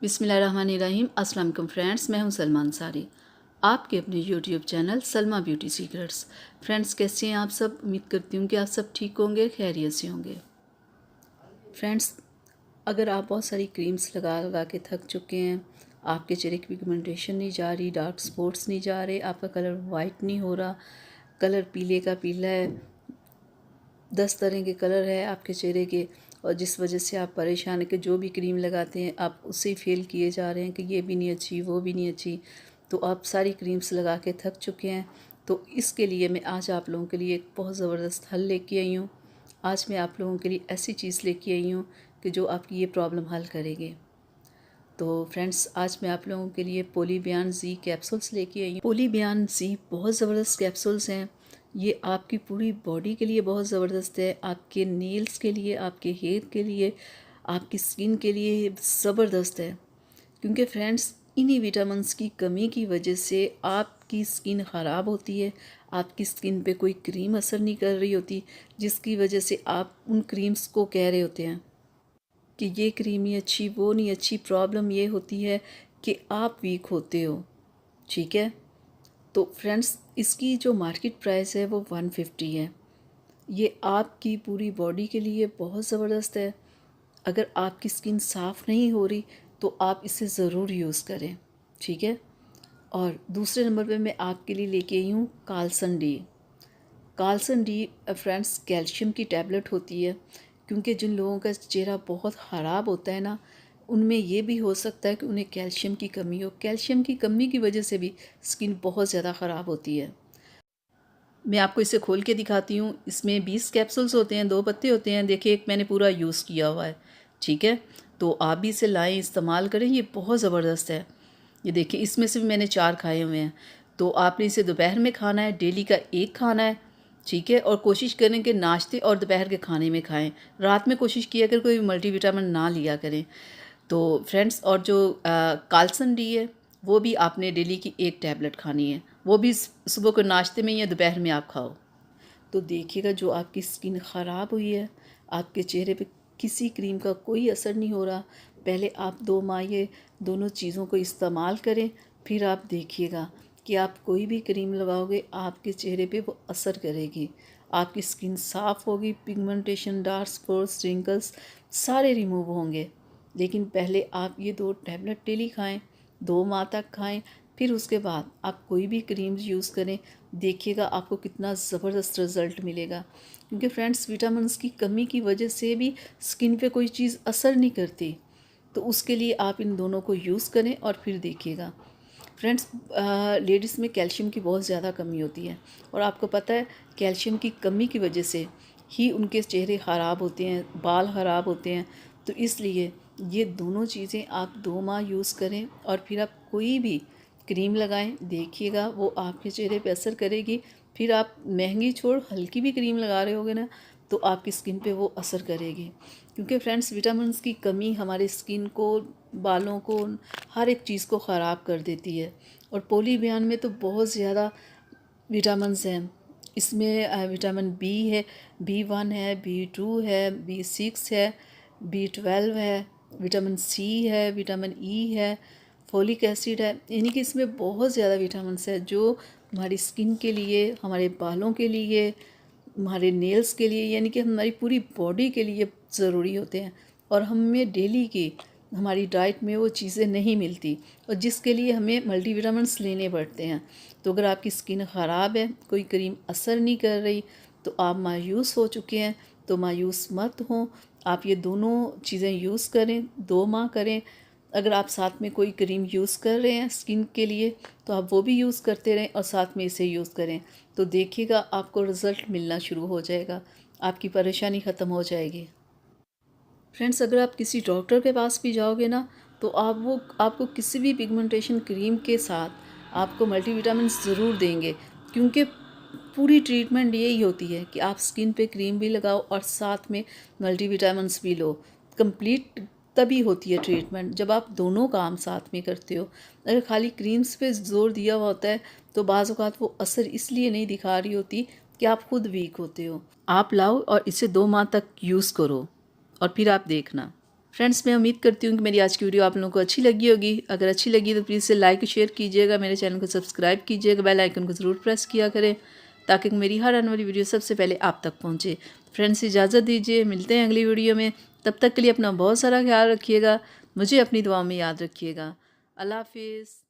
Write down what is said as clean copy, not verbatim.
बिस्मिल्लाहिर्रहमानिर्रहीम। अस्सलाम वालेकुम फ्रेंड्स, मैं हूं सलमा अंसारी, आपके अपने YouTube channel Salma beauty secrets. Friends, कैसे हैं आप सब? उम्मीद करती हूँ कि आप सब ठीक होंगे, खैरियत से होंगे। फ्रेंड्स, अगर आप बहुत सारी क्रीम्स लगा लगा के थक चुके हैं, आपके चेहरे की पिगमेंटेशन नहीं जा रही, डार्क स्पॉट्स नहीं जा रहे, आपका कलर वाइट नहीं हो रहा, कलर पीले का पीला है, 10 तरह के कलर है आपके चेहरे के, और जिस वजह से आप परेशान हैं कि जो भी क्रीम लगाते हैं आप उससे ही फेल किए जा रहे हैं कि ये भी नहीं अच्छी, वो भी नहीं अच्छी। तो आप सारी क्रीम्स लगा के थक चुके हैं। तो इसके लिए मैं आज आप लोगों के लिए एक बहुत ज़बरदस्त हल लेके आई हूँ। आज मैं आप लोगों के लिए ऐसी चीज़ लेके आई हूँ कि जो आपकी ये प्रॉब्लम हल करेगी। तो फ्रेंड्स, आज मैं आप लोगों के लिए पोलीबियान जी कैप्सूल्स लेके आई हूँ। पोलीबियान जी बहुत ज़बरदस्त कैप्सूल्स हैं। ये आपकी पूरी बॉडी के लिए बहुत ज़बरदस्त है, आपके नेल्स के लिए, आपके हेयर के लिए, आपकी स्किन के लिए ज़बरदस्त है। क्योंकि फ्रेंड्स, इन्हीं विटामिन्स की कमी की वजह से आपकी स्किन ख़राब होती है, आपकी स्किन पे कोई क्रीम असर नहीं कर रही होती, जिसकी वजह से आप उन क्रीम्स को कह रहे होते हैं कि ये क्रीम नहीं अच्छी, वो नहीं अच्छी। प्रॉब्लम ये होती है कि आप वीक होते हो, ठीक है। तो फ्रेंड्स, इसकी जो मार्केट प्राइस है वो 150 है। ये आपकी पूरी बॉडी के लिए बहुत ज़बरदस्त है। अगर आपकी स्किन साफ़ नहीं हो रही तो आप इसे ज़रूर यूज़ करें, ठीक है। और दूसरे नंबर पे मैं आपके लिए लेके आई हूँ Carlsen D. Carlsen D friends calcium की टैबलेट होती है। क्योंकि जिन लोगों का चेहरा बहुत ख़राब होता है ना, उनमें ये भी हो सकता है कि उन्हें कैल्शियम की कमी हो। कैल्शियम की कमी की वजह से भी स्किन बहुत ज़्यादा ख़राब होती है। मैं आपको इसे खोल के दिखाती हूँ। इसमें 20 कैप्सूल्स होते हैं, 2 पत्ते होते हैं। देखिए, एक मैंने पूरा यूज़ किया हुआ है, ठीक है। तो आप भी इसे लाएँ, इस्तेमाल करें, ये बहुत ज़बरदस्त है। ये देखिए, इसमें से भी मैंने 4 खाए हुए हैं। तो आपने इसे दोपहर में खाना है, डेली का 1 खाना है, ठीक है। और कोशिश करें कि नाश्ते और दोपहर के खाने में खाएं। रात में कोशिश किया करें कोई मल्टीविटामिन ना लिया करें। तो फ्रेंड्स, और जो काल्सन डी है वो भी आपने डेली की 1 टैबलेट खानी है, वो भी सुबह को नाश्ते में या दोपहर में आप खाओ। तो देखिएगा, जो आपकी स्किन ख़राब हुई है, आपके चेहरे पे किसी क्रीम का कोई असर नहीं हो रहा, पहले आप 2 माह ये दोनों चीज़ों को इस्तेमाल करें, फिर आप देखिएगा कि आप कोई भी क्रीम लगाओगे आपके चेहरे पे वो असर करेगी। आपकी स्किन साफ़ होगी, पिगमेंटेशन, डार्क स्पॉट्स, रिंकल्स सारे रिमूव होंगे। लेकिन पहले आप ये 2 टैबलेट डेली खाएं, 2 माह तक खाएं, फिर उसके बाद आप कोई भी क्रीम्स यूज़ करें। देखिएगा आपको कितना ज़बरदस्त रिज़ल्ट मिलेगा। क्योंकि फ्रेंड्स, विटामिन्स की कमी की वजह से भी स्किन पे कोई चीज़ असर नहीं करती। तो उसके लिए आप इन दोनों को यूज़ करें और फिर देखिएगा। फ्रेंड्स, लेडीज़ में कैल्शियम की बहुत ज़्यादा कमी होती है, और आपको पता है कैल्शियम की कमी की वजह से ही उनके चेहरे ख़राब होते हैं, बाल ख़राब होते हैं। तो इसलिए ये दोनों चीज़ें आप 2 माह यूज़ करें और फिर आप कोई भी क्रीम लगाएं। देखिएगा वो आपके चेहरे पे असर करेगी। फिर आप महंगी छोड़ हल्की भी क्रीम लगा रहे होगे ना, तो आपकी स्किन पे वो असर करेगी। क्योंकि फ्रेंड्स, विटामिन्स की कमी हमारी स्किन को, बालों को, हर एक चीज़ को ख़राब कर देती है। और पोलीबियान में तो बहुत ज़्यादा विटामिन्स हैं। इसमें विटामिन बी है, B1 है, B2 है, B6 है, B12 है, विटामिन सी है, विटामिन ई है, फोलिक एसिड है। यानी कि इसमें बहुत ज़्यादा विटामिन्स है जो हमारी स्किन के लिए, हमारे बालों के लिए, हमारे नेल्स के लिए, यानी कि हमारी पूरी बॉडी के लिए ज़रूरी होते हैं। और हमें डेली की हमारी डाइट में वो चीज़ें नहीं मिलती, और जिसके लिए हमें मल्टीविटामिन्स लेने पड़ते हैं। तो अगर आपकी स्किन ख़राब है, कोई क्रीम असर नहीं कर रही, तो आप मायूस हो चुके हैं, तो मायूस मत हों। आप ये दोनों चीज़ें यूज़ करें, 2 माह करें। अगर आप साथ में कोई क्रीम यूज़ कर रहे हैं स्किन के लिए, तो आप वो भी यूज़ करते रहें और साथ में इसे यूज़ करें। तो देखिएगा आपको रिज़ल्ट मिलना शुरू हो जाएगा, आपकी परेशानी ख़त्म हो जाएगी। फ्रेंड्स, अगर आप किसी डॉक्टर के पास भी जाओगे ना, तो आपको किसी भी पिगमेंटेशन क्रीम के साथ आपको मल्टीविटामिन ज़रूर देंगे। क्योंकि पूरी ट्रीटमेंट यही होती है कि आप स्किन पे क्रीम भी लगाओ और साथ में मल्टीविटामिन्स भी लो। कंप्लीट तभी होती है ट्रीटमेंट जब आप दोनों काम साथ में करते हो। अगर खाली क्रीम्स पे ज़ोर दिया हुआ होता है तो बाज़ औक़ात वो असर इसलिए नहीं दिखा रही होती कि आप खुद वीक होते हो। आप लाओ और इसे 2 माह तक यूज़ करो और फिर आप देखना। फ्रेंड्स मैं उम्मीद करती हूँ कि मेरी आज की वीडियो आप लोगों को अच्छी लगी होगी। अगर अच्छी लगी तो प्लीज़ से लाइक शेयर कीजिएगा, मेरे चैनल को सब्सक्राइब कीजिएगा, बेल आइकन को ज़रूर प्रेस किया करें ताकि मेरी हर आने वाली वीडियो सबसे पहले आप तक पहुँचे। फ्रेंड्स इजाज़त दीजिए, मिलते हैं अगली वीडियो में। तब तक के लिए अपना बहुत सारा ख्याल रखिएगा, मुझे अपनी दुआओं में याद रखिएगा। अल्लाह हाफिज़।